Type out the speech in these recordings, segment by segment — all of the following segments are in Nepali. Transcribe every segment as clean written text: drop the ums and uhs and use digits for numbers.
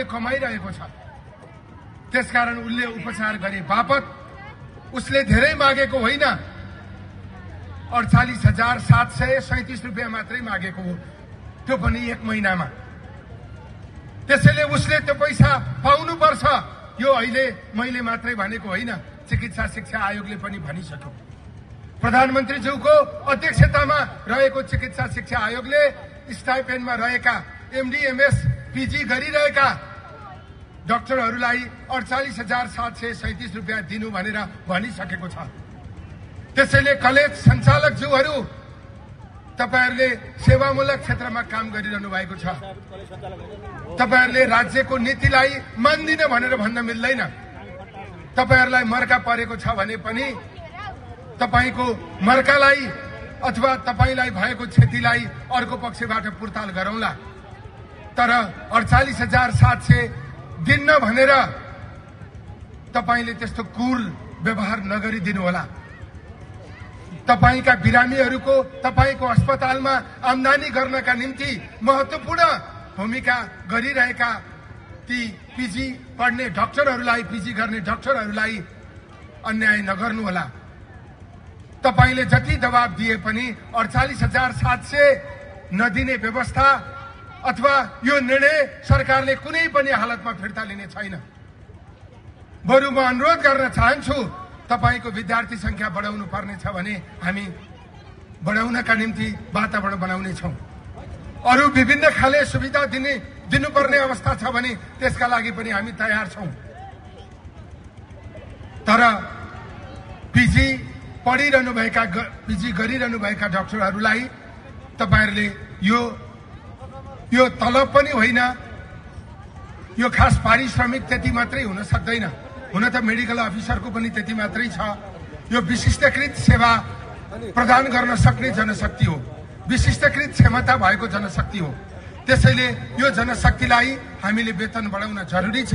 कमाइरहेको छ। त्यसकारण उसले उपचार गरे बापत उसले धेरै मागेको होइन, 48,737 रुपियाँ मात्रै मागेको हो, त्यो पनि 1 महिनामा। त्यसैले उसले त्यो पैसा पाउनुपर्छ। यो अहिले मैले मात्रै भनेको होइन, चिकित्सा शिक्षा आयोगले पनि भनिसक्यो। प्रधानमन्त्रीज्यूको अध्यक्षतामा रहेको चिकित्सा शिक्षा आयोगले स्टाइपेन्डमा रहेका एमडी एमएस पीजी गरिरहेका डाक्टरहरूलाई 48,737 रुपियाँ दिनु भनेर भनिसकेको छ। त्यसैले कलेज सञ्चालकज्यूहरू तपाईहरुले सेवामूलक क्षेत्रमा काम गरिरहनु भएको छ। तपाईहरुले राज्यको नीतिलाई मान्दिन भनेर भन्न मिल्दैन। तपाईहरुलाई मर्का परेको छ भने पनि तपाईको मर्कालाई अथवा तपाईलाई भएको क्षतिलाई अर्को पक्षबाट पुर्ताल गरौँला। तर 48,700 दिन्न भनेर तपाईले त्यस्तो कुल व्यवहार नगरिदिनु होला। तपाईका बिरामीहरूको तपाईको अस्पतालमा आम्दानी गर्नका निम्ति महत्त्वपूर्ण भूमिका गरिरहेका ती पीजी पढ्ने डाक्टरहरूलाई, पीजी गर्ने डाक्टरहरूलाई अन्याय नगर्नु होला। तपाईले जति दबाब दिए पनि 48,700 नदिने व्यवस्था अथवा यो निर्णय सरकारले कुनै पनि हालतमा फिर्ता लिने छैन। बरु म अनुरोध गर्न चाहन्छु, तपाईको विद्यार्थी संख्या बढाउनु पर्ने छ भने हामी बढाउनका निम्ति वातावरण बनाउने छौं। अरु विभिन्न खाले सुविधा दिनुपर्ने अवस्था छ भने त्यसका लागि पनि हामी तयार छौं। तर पीजी पढिरहनु भएका, पीजी गरिरहनु भएका डाक्टरहरूलाई तपाईहरुले यो तलब पनि होइन, यो खास पारिश्रमिक त्यति मात्रै हुन सक्दैन। हुन त मेडिकल अफिसरको पनि त्यति मात्रै छ। यो विशिष्टकृत सेवा प्रदान गर्न सक्ने जनशक्ति हो, विशिष्टकृत क्षमता भएको जनशक्ति हो। त्यसैले यो जनशक्तिलाई हामीले वेतन बढाउन जरुरी छ।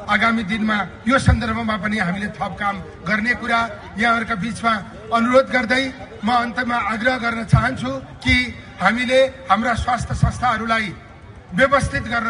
आगामी दिनमा यो सन्दर्भमा पनि हामीले थप काम गर्ने कुरा यहाँहरुका बीचमा अनुरोध गर्दै म अन्तमा आग्रह गर्न चाहन्छु कि हामीले हाम्रा स्वास्थ्य संस्थाहरूलाई व्यवस्थित गर्न